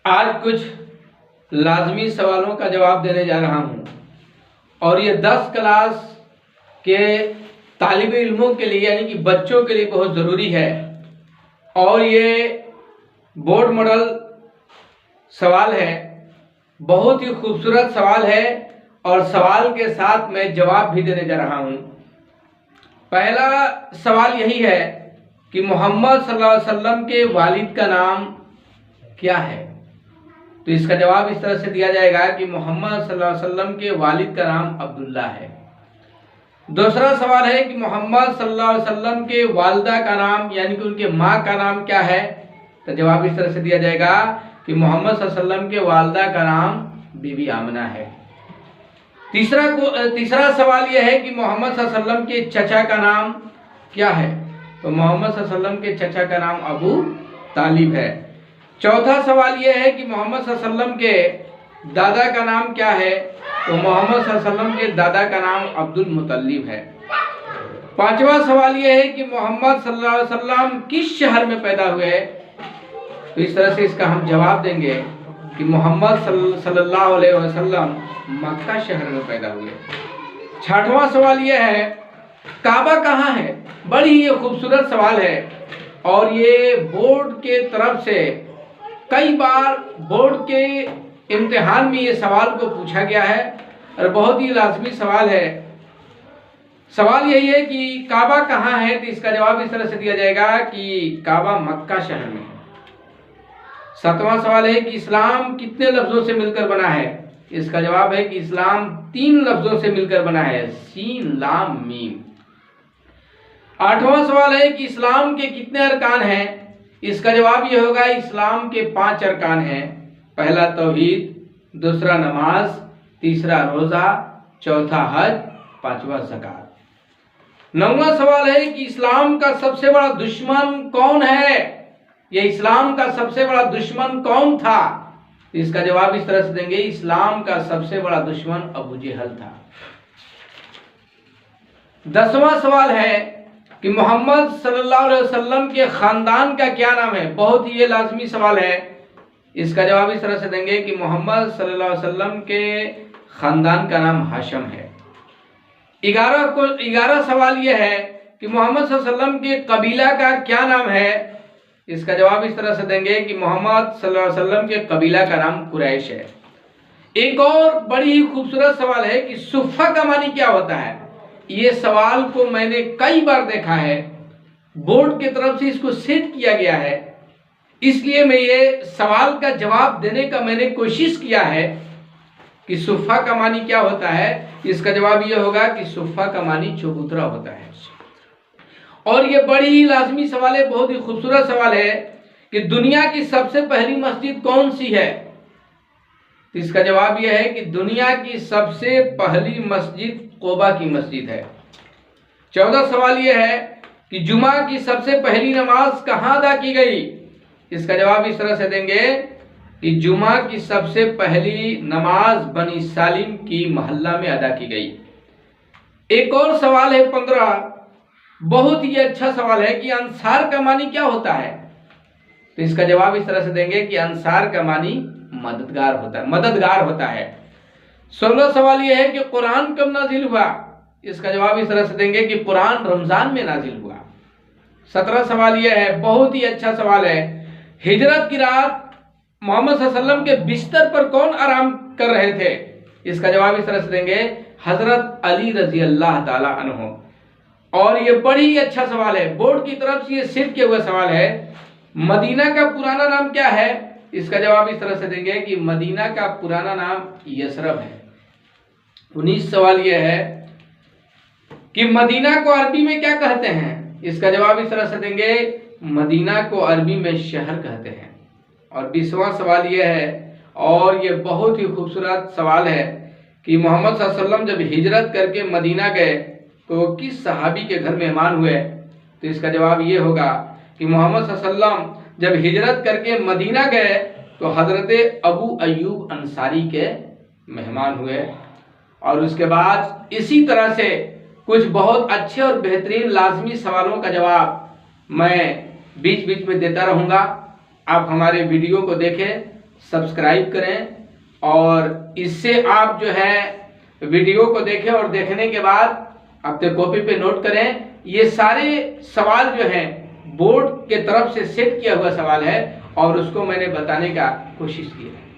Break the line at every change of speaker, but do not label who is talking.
आज कुछ लाजमी सवालों का जवाब देने जा रहा हूँ और ये 10 क्लास के तालिब इल्मों के लिए यानी कि बच्चों के लिए बहुत ज़रूरी है। और ये बोर्ड मॉडल सवाल है, बहुत ही खूबसूरत सवाल है और सवाल के साथ मैं जवाब भी देने जा रहा हूँ। पहला सवाल यही है कि मोहम्मद सल्लल्लाहु अलैहि वसल्लम के वालिद का नाम क्या है। तो इसका जवाब इस तरह से दिया जाएगा कि मोहम्मद सल्लल्लाहु अलैहि वसल्लम के वालिद का नाम अब्दुल्ला है। दूसरा सवाल है कि मोहम्मद सल्लल्लाहु अलैहि वसल्लम के वालिदा का नाम यानी कि उनके माँ का नाम क्या है। तो जवाब इस तरह से दिया जाएगा कि मोहम्मद सल्लल्लाहु अलैहि वसल्लम के वालिदा का नाम बीबी आमना है। तीसरा सवाल यह है कि मोहम्मद सल्लल्लाहु अलैहि वसल्लम के चचा का नाम क्या है। तो मोहम्मद सल्लल्लाहु अलैहि वसल्लम के चचा का नाम अबू तालिब है। चौथा सवाल यह है कि मोहम्मद सल्लल्लाहु अलैहि वसल्लम के दादा का नाम क्या है। तो मोहम्मद सल्लल्लाहु अलैहि वसल्लम के दादा का नाम अब्दुल मुतल्लिब है। पांचवा सवाल यह है कि मोहम्मद सल्लल्लाहु अलैहि वसल्लम किस शहर में पैदा हुए। तो इस तरह से इसका हम जवाब देंगे कि मोहम्मद सल्लल्लाहु अलैहि वसल्लम मक्का शहर में पैदा हुए। छठवां सवाल यह है काबा कहाँ है। बड़ी ही खूबसूरत सवाल है और ये बोर्ड के तरफ से कई बार बोर्ड के इम्तिहान में ये सवाल को पूछा गया है और बहुत ही लाजमी सवाल है। सवाल यही है कि काबा कहाँ है। तो इसका जवाब इस तरह से दिया जाएगा कि काबा मक्का शहर में है। सातवां सवाल है कि इस्लाम कितने लफ्जों से मिलकर बना है। इसका जवाब है कि इस्लाम 3 लफ्जों से मिलकर बना है, सीन लाम मीम। आठवां सवाल है कि इस्लाम के कितने अरकान हैं। इसका जवाब यह होगा इस्लाम के 5 अरकान हैं। पहला तौहीद, दूसरा नमाज, तीसरा रोजा, चौथा हज, पांचवा ज़कात। 9वां सवाल है कि इस्लाम का सबसे बड़ा दुश्मन कौन है। यह इस्लाम का सबसे बड़ा दुश्मन कौन था। इसका जवाब इस तरह से देंगे इस्लाम का सबसे बड़ा दुश्मन अबू जहल था। 10वां सवाल है कि मोहम्मद सल्लल्लाहु अलैहि वसल्लम के खानदान का क्या नाम है। बहुत ही ये लाजमी सवाल है। इसका जवाब इस तरह से देंगे कि मोहम्मद सल्लल्लाहु अलैहि वसल्लम के खानदान का नाम हाशम है। 11 सवाल यह है कि मोहम्मद सल्लल्लाहु अलैहि वसल्लम के कबीला का क्या नाम है। इसका जवाब इस तरह से देंगे कि मोहम्मद सल्लल्लाहु अलैहि वसल्लम के कबीला का नाम कुरैश है। एक और बड़ी ही खूबसूरत सवाल है कि सुफ़ा का मानी क्या होता है। ये सवाल को मैंने कई बार देखा है, बोर्ड की तरफ से इसको सेट किया गया है, इसलिए मैं ये सवाल का जवाब देने का मैंने कोशिश किया है कि सुफ़ा का मानी क्या होता है। इसका जवाब ये होगा कि सुफ़ा का मानी चबूतरा होता है। और ये बड़ी ही लाजमी सवाल है, बहुत ही खूबसूरत सवाल है कि दुनिया की सबसे पहली मस्जिद कौन सी है। तो इसका जवाब यह है कि दुनिया की सबसे पहली मस्जिद कोबा की मस्जिद है। 14 सवाल यह है कि जुमा की सबसे पहली नमाज कहाँ अदा की गई। इसका जवाब इस तरह से देंगे कि जुमा की सबसे पहली नमाज बनी सालिम की मोहल्ला में अदा की गई। एक और सवाल है 15, बहुत ही अच्छा सवाल है कि अंसार का मानी क्या होता है। तो इसका जवाब इस तरह से देंगे कि अंसार का मानी मददगार होता है। 16 सवाल यह है कि कुरान कब नाजिल हुआ। इसका जवाब इस तरह से देंगे कि कुरान रमजान में नाजिल हुआ। 17 सवाल यह है, बहुत ही अच्छा सवाल है, हिजरत की रात मोहम्मद सल्लल्लाहु अलैहि वसल्लम के बिस्तर पर कौन आराम कर रहे थे। इसका जवाब इस तरह से देंगे हजरत अली रजी अल्लाह ताला अन्हो। और ये बड़ी ही अच्छा सवाल है, बोर्ड की तरफ से ये सेट किया हुआ सवाल है, मदीना का पुराना नाम क्या है। इसका जवाब इस तरह से देंगे कि मदीना का पुराना नाम यसरब है। 19 सवाल यह है कि मदीना को अरबी में क्या कहते हैं। इसका जवाब इस तरह से देंगे मदीना को अरबी में शहर कहते हैं। और 20वां सवाल यह है और ये बहुत ही खूबसूरत सवाल है कि मोहम्मद सल्लल्लाहु अलैहि वसल्लम जब हिजरत करके मदीना गए तो किस सहाबी के घर मेहमान हुए। तो इसका जवाब ये होगा कि मोहम्मद सल्लल्लाहु अलैहि वसल्लम जब हिजरत करके मदीना गए तो हजरत अबू अय्यूब अंसारी के मेहमान हुए। और उसके बाद इसी तरह से कुछ बहुत अच्छे और बेहतरीन लाजमी सवालों का जवाब मैं बीच बीच में देता रहूँगा। आप हमारे वीडियो को देखें सब्सक्राइब करें और इससे आप जो है वीडियो को देखें और देखने के बाद अपने कॉपी पे नोट करें। ये सारे सवाल जो हैं बोर्ड के तरफ से सेट किया हुआ सवाल है और उसको मैंने बताने का कोशिश की है।